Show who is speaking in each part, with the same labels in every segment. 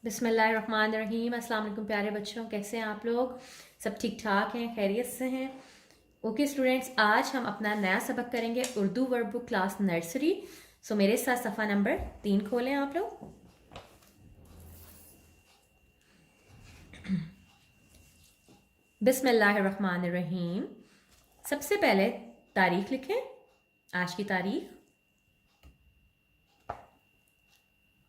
Speaker 1: बिस्मिल्लाहिर्रहमानिर्रहीम। अस्सलाम वालेकुम प्यारे बच्चों, कैसे हैं आप लोग? सब ठीक ठाक हैं, खैरियत से हैं? ओके स्टूडेंट्स, आज हम अपना नया सबक करेंगे Urdu word book class nursery. So मेरे साथ सफ़ा नंबर 3 खोलें आप लोग। बिस्मिल्लाहिर्रहमानिर्रहीम। सबसे पहले तारीख लिखें, आज की तारीख।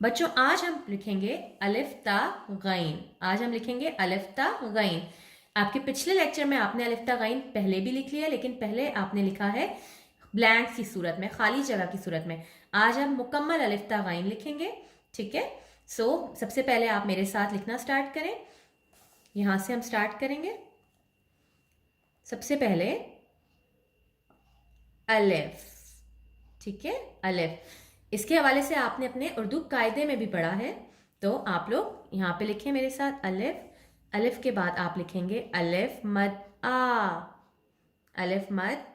Speaker 1: बच्चों आज हम लिखेंगे अलिफ ता गैन। आज हम लिखेंगे अलिफ ता गैन। आपके पिछले लेक्चर में आपने अलिफ ता गैन पहले भी लिख लिया, लेकिन पहले आपने लिखा है ब्लैंक की सूरत में, खाली जगह की सूरत में। आज हम मुकम्मल अलिफ ता गैन लिखेंगे, ठीक है? सो सबसे पहले आप मेरे साथ लिखना स्टार्ट करें। यहां से हम स्टार्ट करेंगे। सबसे पहले अलिफ, ठीक है? अलिफ इसके हवाले से आपने अपने उर्दू कायदे में भी पढ़ा है, तो आप लोग यहाँ पे लिखें मेरे साथ अलिफ। अलिफ के बाद आप लिखेंगे अलिफ मद आ, अलिफ मद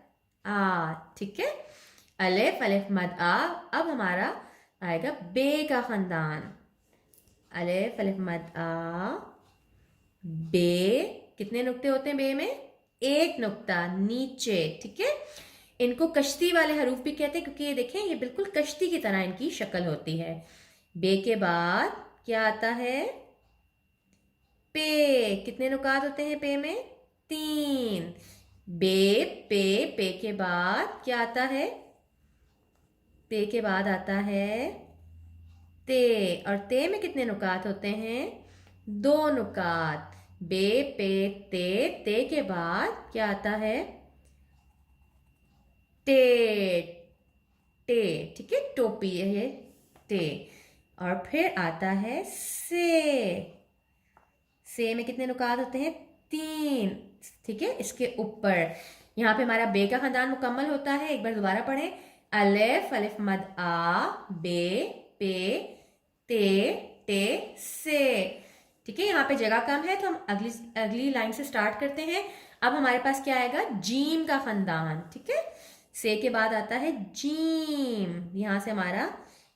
Speaker 1: आ, ठीक है? अलिफ अलिफ मद आ। अब हमारा आएगा बे का खानदान। अलिफ अलिफ मद आ, बे। कितने नुक्ते होते हैं बे में? एक नुक्ता नीचे, ठीक है? इनको कश्ती वाले हरूफ भी कहते हैं, क्योंकि ये देखें ये बिल्कुल कश्ती की तरह इनकी शक्ल होती है। बे के बाद क्या आता है? पे। कितने नुकात होते हैं पे में? 3। बे पे के बाद क्या आता है? पे के बाद आता है ते। और ते में कितने नुकात होते हैं? 2 नुकात। बे पे ते के बाद क्या आता है? टे। टे, ठीक है? टोपी है टे। और फिर आता है से में कितने नुकात होते हैं? 3, ठीक है? इसके ऊपर यहाँ पे हमारा बे का खानदान मुकम्मल होता है। एक बार दोबारा पढ़ें। अलिफ अलिफ मद आ, बे पे ते टे से, ठीक है? यहाँ पे जगह कम है तो हम अगली लाइन से स्टार्ट करते हैं। अब हमारे पास क्या आएगा? जीम का खानदान, ठीक है? से के बाद आता है जीम। यहां से हमारा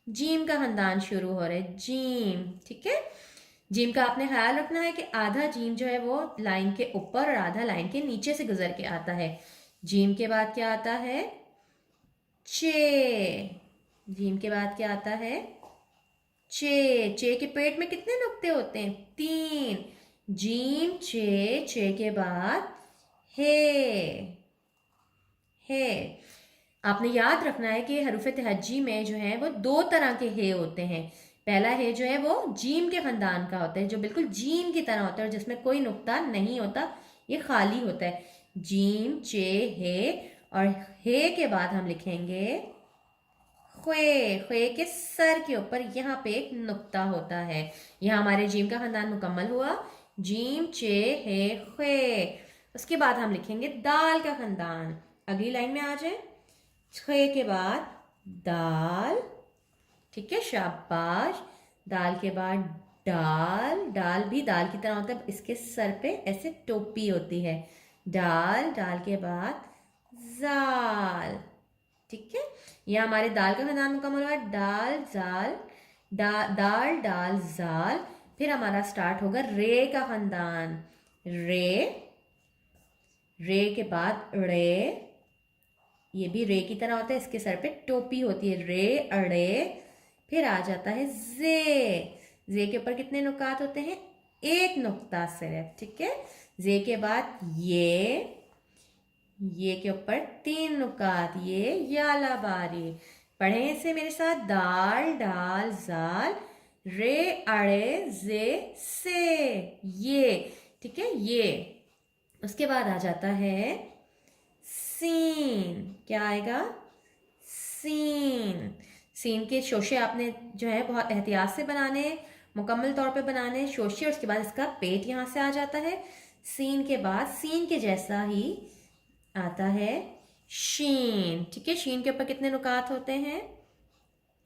Speaker 1: जीम का खानदान शुरू हो रहा है, जीम, ठीक है? जीम का आपने ख्याल रखना है कि आधा जीम जो है वो लाइन के ऊपर और आधा लाइन के नीचे से गुजर के आता है। जीम के बाद क्या आता है? चे। जीम के बाद क्या आता है? चे के पेट में कितने नुक्ते होते हैं? 3। जीम चे के बाद हे। आपने याद रखना है कि हरूफ तहज्जी में जो है वो 2 तरह के हे होते हैं। पहला हे जो है वो जीम के खानदान का होता है, जो बिल्कुल जीम की तरह होता है और जिसमें कोई नुक्ता नहीं होता, ये खाली होता है। जीम चे हे। और हे के बाद हम लिखेंगे ख्वे। ख्वे के सर के ऊपर यहाँ पे एक नुक्ता होता है। यहाँ हमारे जीम का खानदान मुकम्मल हुआ। जीम चे हे ख्वे। उसके बाद हम लिखेंगे दाल का खानदान। अगली लाइन में आ जाए। ख्वे के बाद दाल, ठीक है? शाबाश। दाल के बाद डाल। डाल भी दाल की तरह होता है, इसके सर पे ऐसे टोपी होती है। डाल। डाल के बाद जाल, ठीक है? यह हमारे दाल का खानदान मुकम्मल हुआ। डाल जाल, दाल डाल जाल। फिर हमारा स्टार्ट होगा रे का खानदान। रे। रे के बाद रे। ये भी रे की तरह होता है, इसके सर पे टोपी होती है। रे अड़े। फिर आ जाता है जे के ऊपर कितने नुकात होते हैं? 1 नुक्ता सिर्फ, ठीक है? जे के बाद ये के ऊपर 3 नुकात। ये याला बारी। पढ़े इसे मेरे साथ। दाल डाल जाल रे अड़े जे से, ये, ठीक है? ये। उसके बाद आ जाता है सीन। क्या आएगा? सीन। सीन के शोशे आपने जो है बहुत एहतियात से बनाने, मुकम्मल तौर पे बनाने शोशे। और उसके बाद इसका पेट यहाँ से आ जाता है। सीन के बाद सीन के जैसा ही आता है शीन, ठीक है? शीन के ऊपर कितने नुकात होते हैं?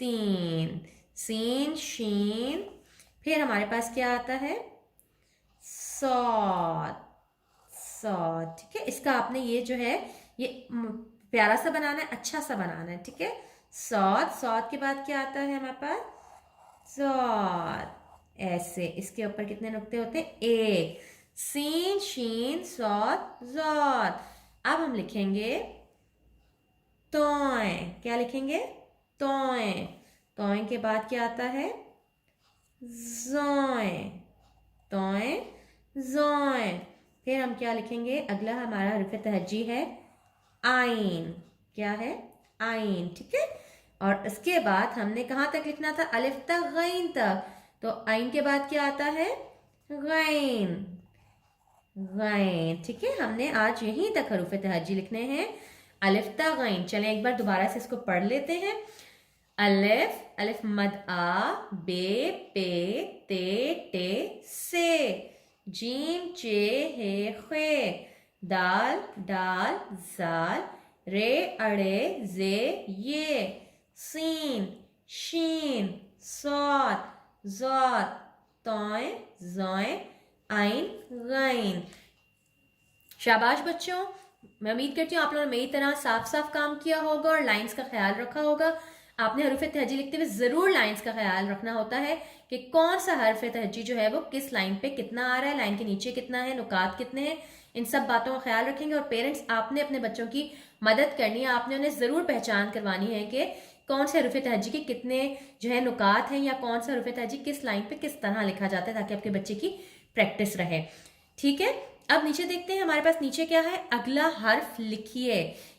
Speaker 1: 3। सीन शीन। फिर हमारे पास क्या आता है? सौद। सौद, ठीक है? इसका आपने ये जो है ये प्यारा सा बनाना है, अच्छा सा बनाना है, ठीक है? सौद। सौद के बाद क्या आता है हमारे पास? सौद। ऐसे इसके ऊपर कितने नुक्ते होते हैं? एक। सीन शीन सॉद जॉद। अब हम लिखेंगे तोय। क्या लिखेंगे? तोय। तोय के बाद क्या आता है? जोय। तोय जोय। फिर हम क्या लिखेंगे? अगला हमारा हरफ तहज्जी है आइन। क्या है? आइन। ठीक है। और इसके बाद हमने कहाँ तक लिखना था? अलिफ तक गैन तक। तो आइन के बाद क्या आता है? गैन। गैन। ठीक है। हमने आज यहीं तक हरूफ तहज्जी लिखने हैं, अलिफ तक गैन। चलें एक बार दोबारा से इसको पढ़ लेते हैं। अलिफ, अलिफ मद आ, बे पे ते टे से, जीम चे हे खे, दाल डाल जाल, रे अड़े जे ये, सीन शीन सौत जौत, तौय जौय, आइन गैन। शाबाश बच्चों, मैं उम्मीद करती हूँ आप लोगों ने मेरी तरह साफ साफ काम किया होगा और लाइंस का ख्याल रखा होगा। आपने हरूफ तहज्जी लिखते हुए ज़रूर लाइंस का ख्याल रखना होता है कि कौन सा हरफ तहज्जी जो है वो किस लाइन पे कितना आ रहा है, लाइन के नीचे कितना है, नुकात कितने हैं। इन सब बातों का ख्याल रखेंगे। और पेरेंट्स, आपने अपने बच्चों की मदद करनी है, आपने उन्हें ज़रूर पहचान करवानी है कि कौन से हरूफ तहज्जी के कितने जो है नुकात हैं, या कौन सा हरूफ तहज्जी किस लाइन पे किस तरह लिखा जाता है, ताकि आपके बच्चे की प्रैक्टिस रहे। ठीक है। अब नीचे देखते हैं, हमारे पास नीचे क्या है? अगला हर्फ लिखिए।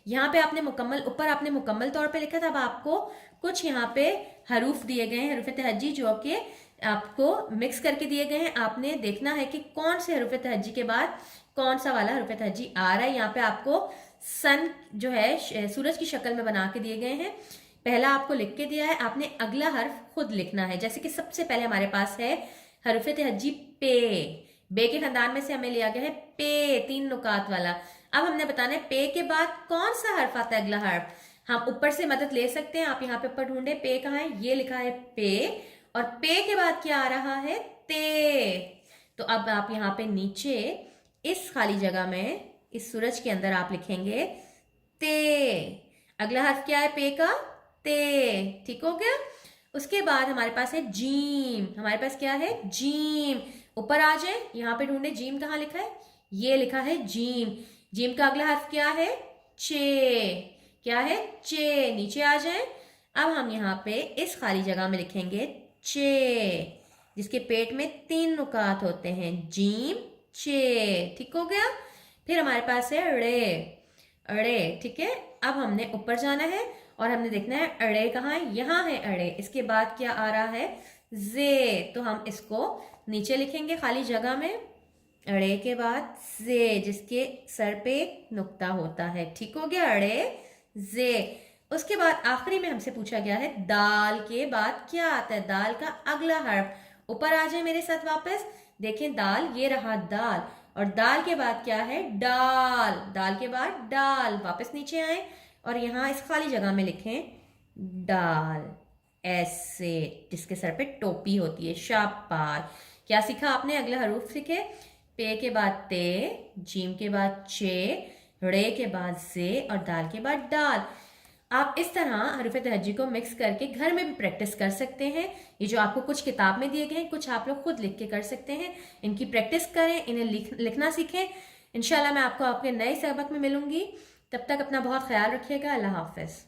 Speaker 1: यहाँ पे आपने मुकम्मल, ऊपर आपने मुकम्मल तौर पे लिखा था, अब आपको कुछ यहाँ पे हरूफ दिए गए हैं, हरूफ तहज्जी, जो कि आपको मिक्स करके दिए गए हैं। आपने देखना है कि कौन से हरूफ तहज्जी के बाद कौन सा वाला हरूफ तहज्जी आ रहा है। यहाँ पे आपको सन जो है सूरज की शक्ल में बना के दिए गए हैं। पहला आपको लिख के दिया है, आपने अगला हर्फ खुद लिखना है। जैसे कि सबसे पहले हमारे पास है हरूफ तहज्जी पे। बे के खानदान में से हमें लिया गया है पे, 3 नुकात वाला। अब हमने बताना है पे के बाद कौन सा हर्फ आता है, अगला हर्फ। हम ऊपर से मदद ले सकते हैं। आप यहाँ पे ऊपर ढूंढे, पे कहाँ है? ये लिखा है पे, और पे के बाद क्या आ रहा है? ते। तो अब आप यहाँ पे नीचे इस खाली जगह में, इस सूरज के अंदर आप लिखेंगे ते। अगला हर्फ क्या है पे का? ते। ठीक हो गया। उसके बाद हमारे पास है जीम। हमारे पास क्या है? जीम। ऊपर आ जाए, यहाँ पे ढूंढे, जीम कहाँ लिखा है? ये लिखा है जीम। जीम का अगला हर्फ क्या है? चे। क्या है? चे। नीचे आ जाए। अब हम यहाँ पे इस खाली जगह में लिखेंगे चे, जिसके पेट में 3 नुकात होते हैं, जीम चे। ठीक हो गया। फिर हमारे पास है रे। अड़े। ठीक है। अब हमने ऊपर जाना है और हमने देखना है अड़े कहाँ है? यहाँ है अड़े। इसके बाद क्या आ रहा है? जे। तो हम इसको नीचे लिखेंगे खाली जगह में, अड़े के बाद जे, जिसके सर पे एक नुक्ता होता है। ठीक हो गया, अड़े जे। उसके बाद आखिरी में हमसे पूछा गया है दाल के बाद क्या आता है? दाल का अगला हर्फ। ऊपर आ जाए मेरे साथ वापस, देखें दाल, ये रहा दाल, और दाल के बाद क्या है? डाल। दाल के बाद डाल। वापस नीचे आए और यहाँ इस खाली जगह में लिखें डाल, ऐसे, जिसके सर पे टोपी होती है। शाबाश। क्या सीखा आपने? अगले हरूफ सीखे, पे के बाद ते, जीम के बाद चे, रे के बाद जे, और दाल के बाद डाल। आप इस तरह हरूफ तहज्जी को मिक्स करके घर में भी प्रैक्टिस कर सकते हैं। ये जो आपको कुछ किताब में दिए गए हैं, कुछ आप लोग खुद लिख के कर सकते हैं। इनकी प्रैक्टिस करें, इन्हें लिखना सीखें। इंशाल्लाह मैं आपको आपके नए सबक में मिलूंगी। तब तक अपना बहुत ख्याल रखिएगा। अल्लाह हाफ़िज़।